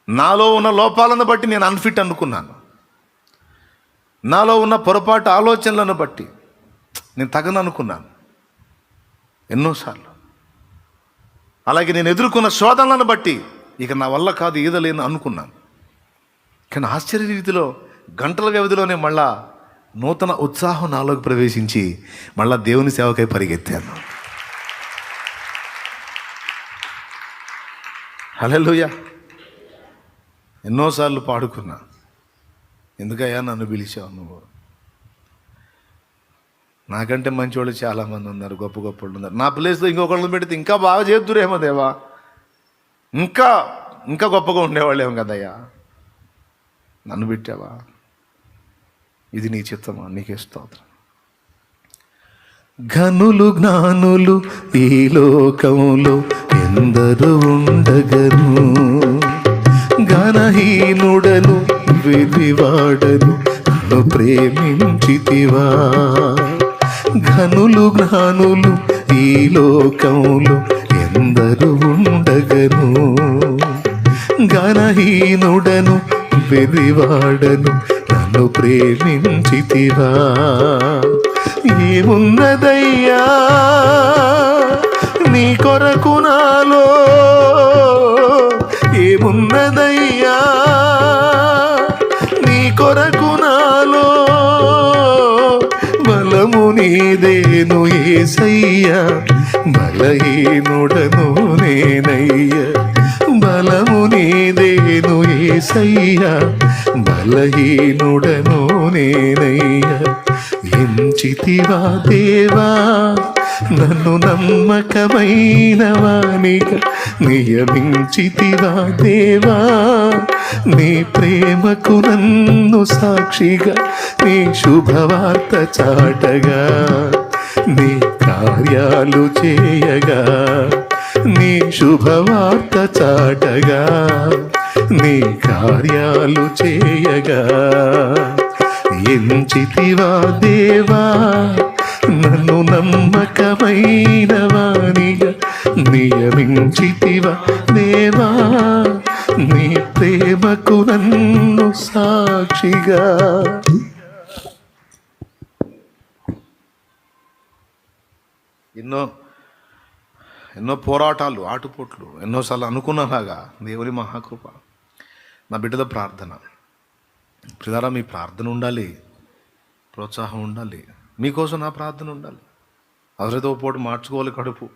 నాలో ఉన్న లోపాలను బట్టి నేను అన్ఫిట్ అనుకున్నాను. నాలో ఉన్న పొరపాటు ఆలోచనలను బట్టి నేను తగను అనుకున్నాను ఎన్నోసార్లు. అలాగే నేను ఎదుర్కొన్న శోధనలను బట్టి ఇక నా వల్ల కాదు, ఈదలేను అనుకున్నాను. కానీ ఆశ్చర్య రీతిలో గంటల వ్యవధిలోనే మళ్ళా నూతన ఉత్సాహం నాలోకి ప్రవేశించి మళ్ళా దేవుని సేవకై పరిగెత్తాను. హల్లెలూయా. ఎన్నోసార్లు పాడుకున్నా, ఎందుకయ్యా నన్ను పిలిచావు నువ్వు? నాకంటే మంచివాళ్ళు చాలామంది ఉన్నారు, గొప్ప గొప్ప వాళ్ళు ఉన్నారు. నా ప్లేస్లో ఇంకొకళ్ళని పెడితే ఇంకా బాగా చేద్దురేమో దేవా, ఇంకా ఇంకా గొప్పగా ఉండేవాళ్ళేమో కదయ్యా. నన్ను పెట్టావా? ఇది నీ చిత్తమా? నీకే స్తోత్రం. ఘనులు జ్ఞానులు ఈ లోకంలో ఎందరు ఉండగను, ఘనహీనుడను వెర్రివాడను నన్ను ప్రేమించితివా. ఘనులు జ్ఞానులు ఈ లోకంలో ఎందరు ఉండగను, ఘనహీనుడను వెర్రివాడను నన్ను ప్రేమించితివా. ఏమున్నదయ్యా నీ కొరకు నాలో, ఏమున్నదయ్యా నీ కొరకు నాలో, బలము నీదేను యేసయ్యా, బలహీనుడను నేనయ్యా. బలము నీదేను యేసయ్యా, బలహీనుడను నేనయ్యా. ఎంచితివా దేవా నన్ను నమ్మకమైన వానిగా, నియమించితివా దేవా నీ ప్రేమకు నన్ను సాక్షిగా, నీ శుభవార్త చాటగా, నీ కార్యాలు చేయగా, నీ శుభవార్త చాటగా, నీ కార్యాలు చేయగా. ఎంచితివా దేవా నన్ను నమ్మకమైన వానిగా, నియమించితివా దేవా నీ ప్రేమకు నన్ను సాక్షిగా. ఎన్నో పోరాటాలు, ఆటుపోట్లు, ఎన్నోసార్లు అనుకున్నలాగా దేవుని మహాకృప, నా బిడ్డల ప్రార్థన. ప్రియులారా, మీ ప్రార్థన ఉండాలి, ప్రోత్సాహం ఉండాలి, మీకోసం నా ప్రార్థన ఉండాలి. అవసరతో పోటు మార్చుకోవాలి కడుపు.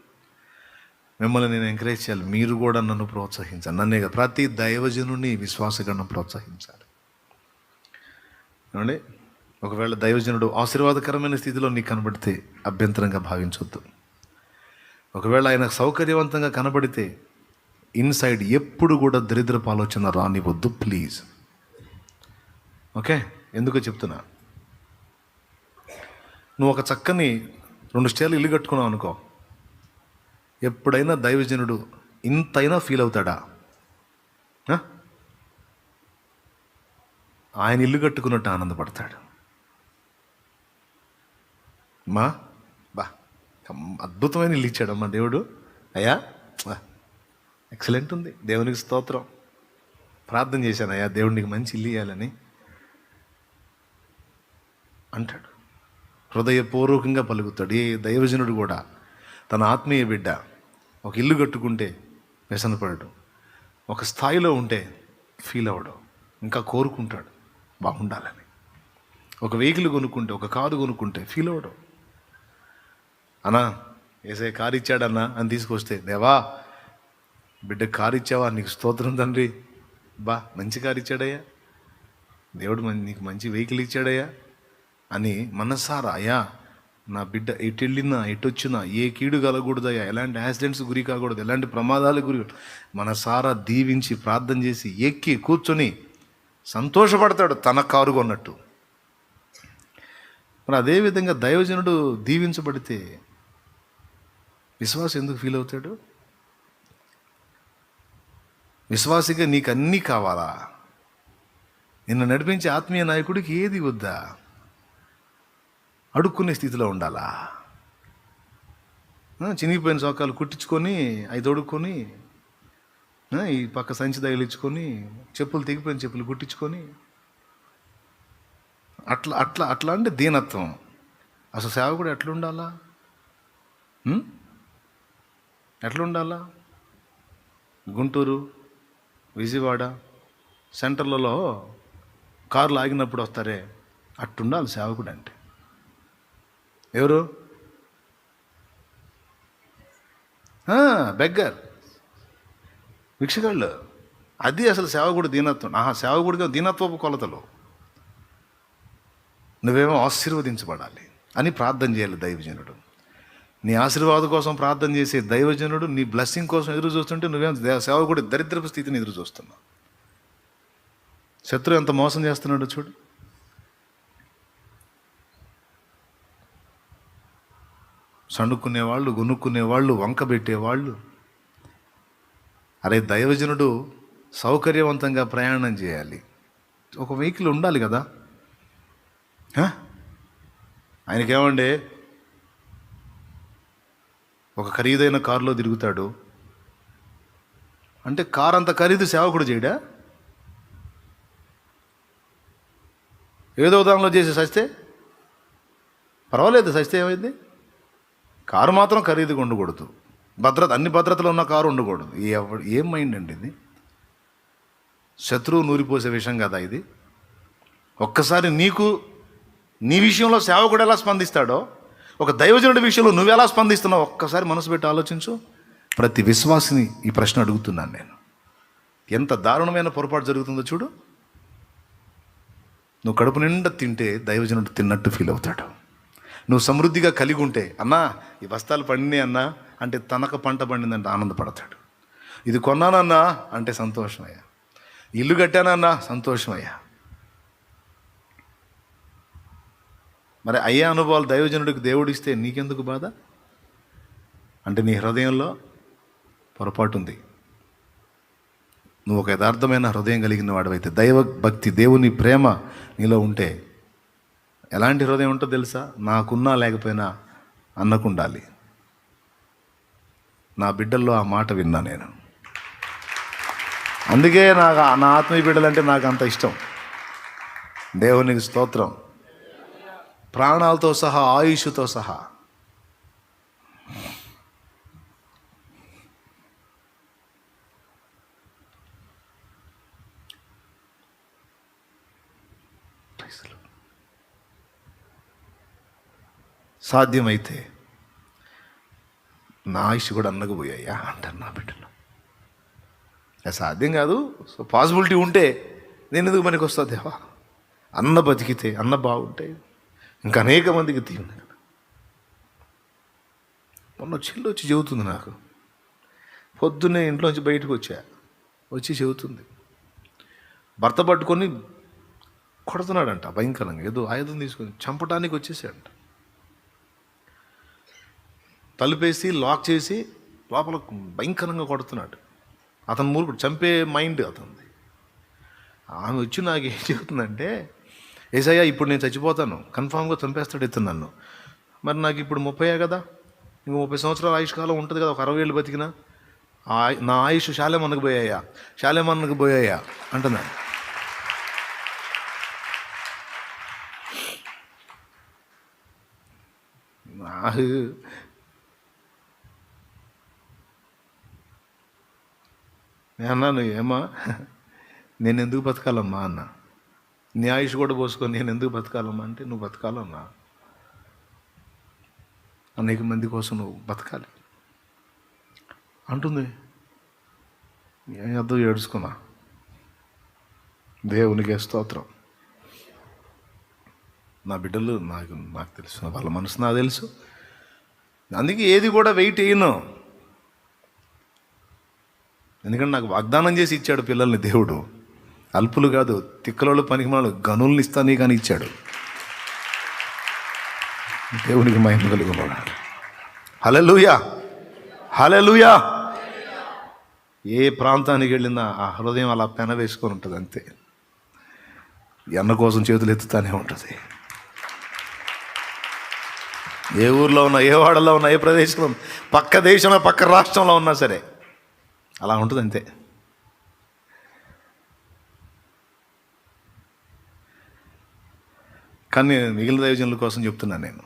మిమ్మల్ని నేను ఎంకరేజ్ చేయాలి, మీరు కూడా నన్ను ప్రోత్సహించాలి. నన్నే కదా, ప్రతి దైవజనుని విశ్వాసగణం ప్రోత్సహించాలి. ఏమండి, ఒకవేళ దైవజనుడు ఆశీర్వాదకరమైన స్థితిలో నీకు కనబడితే అభ్యంతరంగా భావించొద్దు. ఒకవేళ ఆయన సౌకర్యవంతంగా కనబడితే ఇన్సైడ్ ఎప్పుడు కూడా దరిద్రపు ఆలోచన రానివద్దు ప్లీజ్. ఓకే, ఎందుకో చెప్తున్నా. నువ్వు ఒక చక్కని 2 స్టేర్లు ఇల్లు కట్టుకున్నావు అనుకో, ఎప్పుడైనా దైవజనుడు ఇంతైనా ఫీల్ అవుతాడా? ఆయన ఇల్లు కట్టుకున్నట్టు ఆనందపడతాడు. బా అద్భుతమైన ఇల్లు ఇచ్చాడమ్మా దేవుడు, అయ్యా ఎక్సలెంట్ ఉంది, దేవునికి స్తోత్రం, ప్రార్థన చేశాను అయ్యా దేవుడికి మంచి ఇల్లు ఇవ్వాలని అంటాడు. హృదయపూర్వకంగా పలుకుతాడు. ఏ దైవజనుడు కూడా తన ఆత్మీయ బిడ్డ ఒక ఇల్లు కట్టుకుంటే వ్యసనపడడు, ఒక స్థాయిలో ఉంటే ఫీల్ అవ్వడు, ఇంకా కోరుకుంటాడు బాగుండాలని. ఒక వెహికల్ కొనుక్కుంటే, ఒక కారు కొనుక్కుంటే ఫీల్ అవ్వడు. అన్నా ఏసే కారు ఇచ్చాడన్నా అని తీసుకొస్తే, దేవా బిడ్డకు కారు ఇచ్చావా, నీకు స్తోత్రం తండ్రి, మంచి కారు ఇచ్చాడయ్యా దేవుడు, నీకు మంచి వెహికల్ ఇచ్చాడయ్యా అని మనసారా, అయ్యా నా బిడ్డ ఎటు వెళ్ళినా ఎటు వచ్చినా ఏ కీడు కలగకూడదయ్యా, ఎలాంటి యాక్సిడెంట్స్ గురి కాకూడదు, ఎలాంటి ప్రమాదాలకు గురి, మనసారా దీవించి ప్రార్థన చేసి ఎక్కి కూర్చొని సంతోషపడతాడు తన కారు కొన్నట్టు. మరి అదేవిధంగా దైవజనుడు దీవించబడితే విశ్వాసం ఎందుకు ఫీల్ అవుతాడు? విశ్వాసిగా నీకు అన్నీ కావాలా? నిన్ను నడిపించే ఆత్మీయ నాయకుడికి ఏది వద్దా? అడుక్కునే స్థితిలో ఉండాలా? చినిగిపోయిన చొక్కాలు కుట్టించుకొని అవి తొడుక్కొని ఈ పక్క సంచి తగిలించుకొని చెప్పులు తెగిపోయిన చెప్పులు కుట్టించుకొని అట్లా అట్లా అట్లా అంటే దీనత్వం. అసలు సేవకుడు ఎట్లుండాలా? ఎట్లుండాలా? గుంటూరు, విజయవాడ సెంటర్లలో కార్లు ఆగినప్పుడు వస్తారే, అట్టుండాలి సేవకుడు అంటే. ఎవరు? బెగ్గర్, భిక్షగాళ్ళు. అది అసలు సేవకుడు దీనత్వం. సేవకుడిగా దీనత్వపు కొలతలు. నువ్వేమో ఆశీర్వదించబడాలి అని ప్రార్థన చేయాలి దైవజనుడు. నీ ఆశీర్వాదం కోసం ప్రార్థన చేసే దైవజనుడు నీ బ్లెస్సింగ్ కోసం ఎదురు చూస్తుంటే నువ్వేం సేవకుడి దరిద్రపు స్థితిని ఎదురు చూస్తున్నావు. శత్రువు ఎంత మోసం చేస్తున్నాడో చూడు. సణుక్కునేవాళ్ళు, గునుక్కునేవాళ్ళు, వంక పెట్టేవాళ్ళు. అరే దైవజనుడు సౌకర్యవంతంగా ప్రయాణం చేయాలి. ఒక వెహికల్ ఉండాలి కదా. ఆయనకేమండి ఒక ఖరీదైన కారులో తిరుగుతాడు అంటే కారు అంత ఖరీదు సేవకుడు చేయడా? ఏదో ఉదాహరణలో చేసి సస్తే పర్వాలేదు, సస్తే ఏమైంది? కారు మాత్రం ఖరీదుగా ఉండకూడదు. అన్ని భద్రతలు ఉన్న కారు ఉండకూడదు. ఏం మైండ్ అండి ఇది? శత్రువు నూరిపోసే విషయం కదా ఇది. ఒక్కసారి నీ విషయంలో సేవకుడు ఎలా స్పందిస్తాడో, ఒక దైవజనుడి విషయంలో నువ్వెలా స్పందిస్తున్నావు ఒక్కసారి మనసు పెట్టి ఆలోచించు. ప్రతి విశ్వాసిని ఈ ప్రశ్న అడుగుతున్నాను నేను. ఎంత దారుణమైన పొరపాటు జరుగుతుందో చూడు. నువ్వు కడుపు నిండా తింటే దైవజనుడు తిన్నట్టు ఫీల్ అవుతాడు. నువ్వు సమృద్ధిగా కలిగి ఉంటే, అన్నా ఈ బస్తాలు పండినాయి అన్నా అంటే తనక పంట పండిందంటే ఆనందపడతాడు. ఇది కొన్నానన్నా అంటే సంతోషమయ్యా. ఇల్లు కట్టానన్నా సంతోషమయ్యా. మరి అయ్యే అనుభవాలు దైవజనుడికి దేవుడిస్తే నీకెందుకు బాధ? అంటే నీ హృదయంలో పొరపాటు ఉంది. నువ్వు ఒక యథార్థమైన హృదయం కలిగిన వాడివైతే, దైవ భక్తి, దేవుని ప్రేమ నీలో ఉంటే ఎలాంటి హృదయం ఉంటుందో తెలుసా? నాకున్నా లేకపోయినా అన్నకుండాలి. నా బిడ్డల్లో ఆ మాట విన్నా నేను. అందుకే నా ఆత్మీయ బిడ్డలంటే నాకు అంత ఇష్టం. దేవునికి స్తోత్రం. ప్రాణాలతో సహా, ఆయుష్తో సహా. సాధ్యమైతే నా ఆయుష్ కూడా అన్నకపోయాయా అంటారు నా బిడ్డలు. సాధ్యం కాదు. సో పాసిబిలిటీ ఉంటే నేను ఎందుకు పనికి వస్తా దేవా? అన్న బతికితే, అన్న బాగుంటే ఇంకా అనేక మందికి తీయండి. మొన్న చెల్లి వచ్చి చెబుతుంది నాకు. పొద్దున్నే ఇంట్లోంచి బయటకు వచ్చి చెబుతుంది, భర్త పట్టుకొని కొడుతున్నాడంట భయంకరంగా. ఏదో ఆయుధం తీసుకొని చంపడానికి వచ్చేసాడంట. తలుపేసి లాక్ చేసి లోపల భయంకరంగా కొడుతున్నాడు. అతను మూర్ఖుడు, చంపే మైండ్ అతనిది. ఆమె వచ్చి నాకు ఏం చెబుతుందంటే, ఏసయ్యా ఇప్పుడు నేను చచ్చిపోతాను, కన్ఫామ్గా చంపేస్తాడు ఇతను నన్ను. మరి నాకు ఇప్పుడు 30 కదా, ఇంకో 30 సంవత్సరాల ఆయుష్ కాలం ఉంటుంది కదా, ఒక 60 ఏళ్ళు బతికినా. నా ఆయుష్ శాలేమన్నకు పోయాయా అంటున్నాను. నేను అన్నాను, ఏమా నేను ఎందుకు బతకాలమ్మా అన్న. నీ ఆయుష్ కూడా పోసుకొని నేను ఎందుకు బతకాలమ్మా అంటే, నువ్వు బతకాలన్నా, అనేక మంది కోసం నువ్వు బతకాలి అంటుంది. ఏదో ఏడుచుకున్నా. దేవునికి స్తోత్రం. నా బిడ్డలు నాకు తెలుసు, వాళ్ళ మనసు నాకు తెలుసు. అందుకే ఏది కూడా వెయిట్ వేయను. ఎందుకంటే నాకు వాగ్దానం చేసి ఇచ్చాడు పిల్లల్ని దేవుడు. అల్పులు కాదు, తిక్కలోళ్ళు, పనికిమాలు, గనుల్ని ఇస్తానే కానీ ఇచ్చాడు. దేవునికి మహిమ కలుగుతున్నాడు. హల్లెలూయా, హల్లెలూయా. ఏ ప్రాంతానికి వెళ్ళినా ఆ హృదయం అలా పెన వేసుకొని ఉంటుంది అంతే. అన్న కోసం చేతులు ఎత్తుతానే ఉంటుంది. ఏ ఊర్లో ఉన్నా, ఏ వాడలో ఉన్నా, ఏ ప్రదేశంలో, పక్క దేశంలో, పక్క రాష్ట్రంలో ఉన్నా సరే అలా ఉంటుంది అంతే. కానీ మిగిలిన దైవజనుల కోసం చెప్తున్నాను నేను.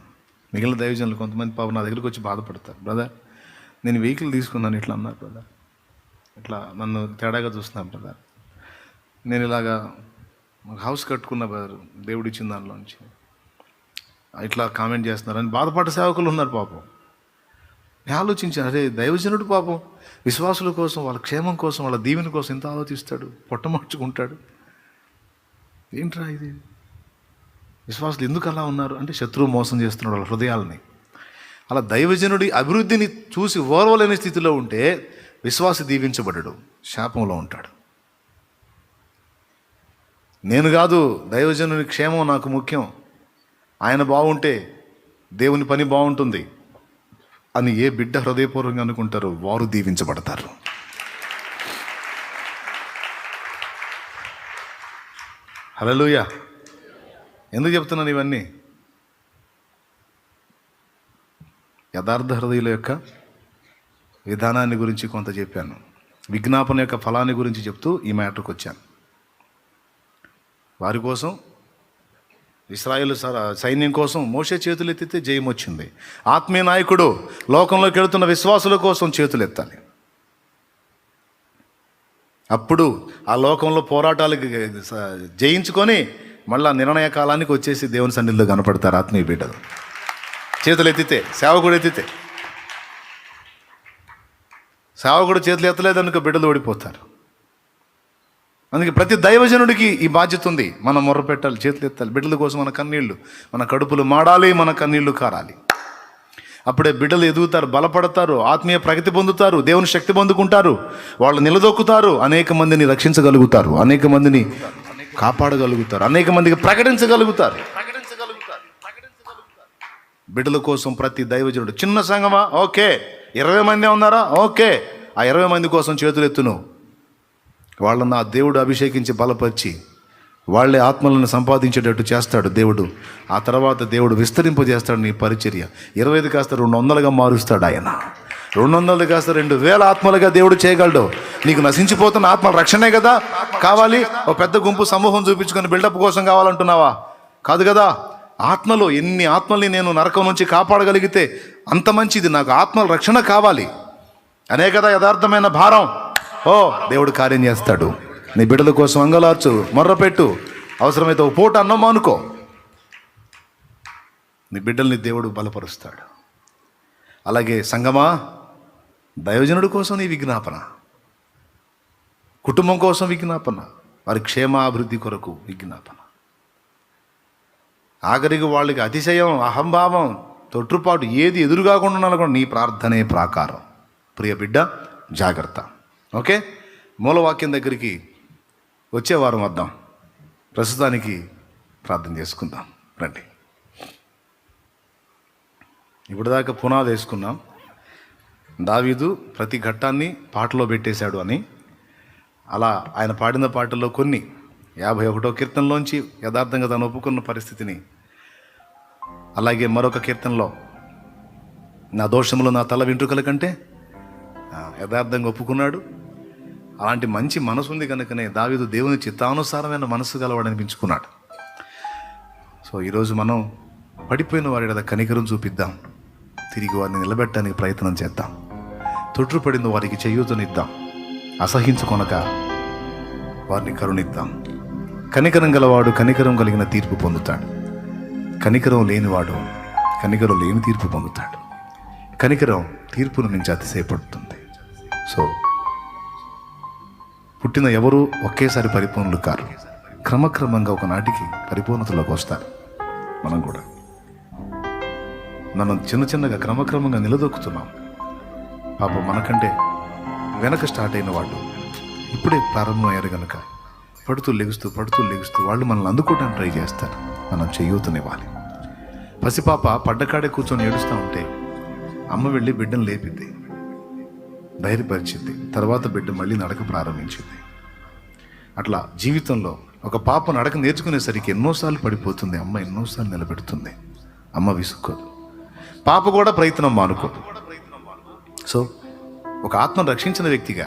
మిగిలిన దైవజనులు కొంతమంది పాపం నా దగ్గరికి వచ్చి బాధపడతారు. బ్రదర్, నేను వెహికల్ తీసుకున్నాను ఇట్లా అన్నారు బ్రదర్, ఇట్లా నన్ను తేడాగా చూస్తున్నాను బ్రదర్, నేను ఇలాగా హౌస్ కట్టుకున్న బ్రదర్ దేవుడు ఇచ్చిన దానిలోంచి ఇట్లా కామెంట్ చేస్తున్నారని బాధపడ్డ సేవకులు ఉన్నారు పాపం. నేను ఆలోచించాను, అరే దైవజనుడు పాపం విశ్వాసుల కోసం, వాళ్ళ క్షేమం కోసం, వాళ్ళ దీవెన కోసం ఎంత ఆలోచిస్తాడు, పొట్టమర్చుకుంటాడు. ఏంట్రా ఇది, విశ్వాసులు ఎందుకు అలా ఉన్నారు అంటే శత్రువు మోసం చేస్తున్నాడు వాళ్ళ హృదయాలని. అలా దైవజనుడి అభివృద్ధిని చూసి ఓర్వలేని స్థితిలో ఉంటే విశ్వాసి దీవించబడడు, శాపంలో ఉంటాడు. నేను కాదు, దైవజనుని క్షేమం నాకు ముఖ్యం, ఆయన బాగుంటే దేవుని పని బాగుంటుంది అని ఏ బిడ్డ హృదయపూర్వకంగా అనుకుంటారో వారు దీవించబడతారు. హల్లెలూయా. ఎందుకు చెప్తున్నాను ఇవన్నీ? యథార్థ హృదయుల యొక్క విధానాన్ని గురించి కొంత చెప్పాను, విజ్ఞాపన యొక్క ఫలాన్ని గురించి చెప్తూ ఈ మ్యాటర్కి వచ్చాను. వారి కోసం, ఇశ్రాయేలు సైన్యం కోసం మోషే చేతులెత్తితే జయం వచ్చింది. ఆత్మీయ నాయకుడు లోకంలోకి వెళుతున్న విశ్వాసుల కోసం చేతులెత్తాలి. అప్పుడు ఆ లోకంలో పోరాటాలకి జయించుకొని మళ్ళా నిర్ణయ కాలానికి వచ్చేసి దేవుని సన్నిధిలో కనపడతారు ఆత్మీయ బిడ్డలు. చేతులు ఎత్తితే, సేవకుడు ఎత్తితే. సేవకుడు చేతులు ఎత్తలేదనుకో బిడ్డలు ఓడిపోతారు. అందుకే ప్రతి దైవజనుడికి ఈ బాధ్యత ఉంది. మనం మొర్ర పెట్టాలి, చేతులు ఎత్తాలి. బిడ్డల కోసం మన కన్నీళ్లు, మన కడుపులు మాడాలి, మన కన్నీళ్లు కారాలి. అప్పుడే బిడ్డలు ఎదుగుతారు, బలపడతారు, ఆత్మీయ ప్రగతి పొందుతారు, దేవుని శక్తి పొందుకుంటారు, వాళ్ళు నిలదొక్కుతారు, అనేక మందిని రక్షించగలుగుతారు, అనేక మందిని కాపాడగలుగుతారు, అనేక మందికి ప్రకటించగలుగుతారు. బిడ్డల కోసం ప్రతి దైవజనుడు, చిన్న సంఘమా ఓకే, 20 మంది ఉన్నారా ఓకే, ఆ 20 మంది కోసం చేతులెత్తును. వాళ్ళని నా దేవుడు అభిషేకించి బలపరిచి వాళ్ళే ఆత్మలను సంపాదించేటట్టు చేస్తాడు దేవుడు. ఆ తర్వాత దేవుడు విస్తరింపజేస్తాడు నీ పరిచర్య. 25 కాస్త 200గా మారుస్తాడు ఆయన. 200 కాస్త 2000 ఆత్మలుగా దేవుడు చేయగలడు. నీకు నశించిపోతున్న ఆత్మల రక్షణే కదా కావాలి. ఒక పెద్ద గుంపు సమూహం చూపించుకొని బిల్డప్ కోసం కావాలంటున్నావా? కాదు కదా. ఆత్మలో ఎన్ని ఆత్మల్ని నేను నరకం నుంచి కాపాడగలిగితే అంత మంచిది. నాకు ఆత్మల రక్షణ కావాలి అనే కదా యథార్థమైన భారం. దేవుడు కార్యం చేస్తాడు. నీ బిడ్డల కోసం అంగలార్చు, మొర్రపెట్టు, అవసరమైతే ఒక పూట అన్నం మానుకో. నీ బిడ్డల్ని దేవుడు బలపరుస్తాడు. అలాగే సంగమా, దైవజనుడి కోసం నీ విజ్ఞాపన, కుటుంబం కోసం విజ్ఞాపన, వారి క్షేమాభివృద్ధి కొరకు విజ్ఞాపన. ఆఖరికి వాళ్ళకి అతిశయం, అహంభావం, తొట్టుపాటు ఏది ఎదురుగాకుండా ఉండాలనుకోండి, నీ ప్రార్థనే ప్రాకారం. ప్రియ బిడ్డ జాగ్రత్త. ఓకే, మూలవాక్యం దగ్గరికి వచ్చే వారం వద్దాం. ప్రస్తుతానికి ప్రార్థన చేసుకుందాం రండి. ఇప్పటిదాకా పునాది వేసుకున్నాం. దావీదు ప్రతి ఘట్టాన్ని పాటలో పెట్టేశాడు అని. అలా ఆయన పాడిన పాటల్లో కొన్ని 51వ కీర్తనలోంచి యథార్థంగా తను ఒప్పుకున్న పరిస్థితిని, అలాగే మరొక కీర్తనలో నా దోషములు నా తల వెంట్రుకల కంటే యథార్థంగా ఒప్పుకున్నాడు. అలాంటి మంచి మనసు ఉంది కనుకనే దావీదు దేవుని చిత్తానుసారమైన మనసు గలవాడనిపించుకున్నాడు. సో ఈరోజు మనం పడిపోయిన వారి మీద కనికరం చూపిద్దాం, తిరిగి వారిని నిలబెట్టడానికి ప్రయత్నం చేద్దాం, తొట్టుపడిన వారికి చేయూతనిద్దాం, అసహించుకొనక వారిని కరుణిద్దాం. కనికరం గలవాడు కనికరం కలిగిన తీర్పు పొందుతాడు. కనికరం లేనివాడు కనికరం లేని తీర్పు పొందుతాడు. కనికరం తీర్పును నుంచి అతిశయపడుతుంది. సో పుట్టిన ఎవరు ఒకేసారి పరిపూర్ణులు కారు. క్రమక్రమంగా ఒకనాటికి పరిపూర్ణతలోకి వస్తారు. మనం కూడా మనం చిన్నగా క్రమక్రమంగా నిలదొక్కుతున్నాం. పాపం మనకంటే వెనక స్టార్ట్ అయిన వాళ్ళు ఇప్పుడే ప్రారంభమయ్యారు కనుక పడుతూ లెగుస్తూ వాళ్ళు మనల్ని అందుకోవడానికి ట్రై చేస్తారు. మనం చేయూతనివ్వాలి. పసిపాప పడ్డకాడే కూర్చొని ఏడుస్తూ ఉంటే అమ్మ వెళ్ళి బిడ్డను లేపిద్ది, ధైర్యపరిచింది. తర్వాత బిడ్డ మళ్ళీ నడక ప్రారంభించింది. అట్లా జీవితంలో ఒక పాప నడక నేర్చుకునేసరికి ఎన్నోసార్లు పడిపోతుంది, అమ్మ ఎన్నోసార్లు నిలబెడుతుంది. అమ్మ విసుక్కోదు, పాప కూడా ప్రయత్నం మానుకోదు. సో ఒక ఆత్మను రక్షించిన వ్యక్తిగా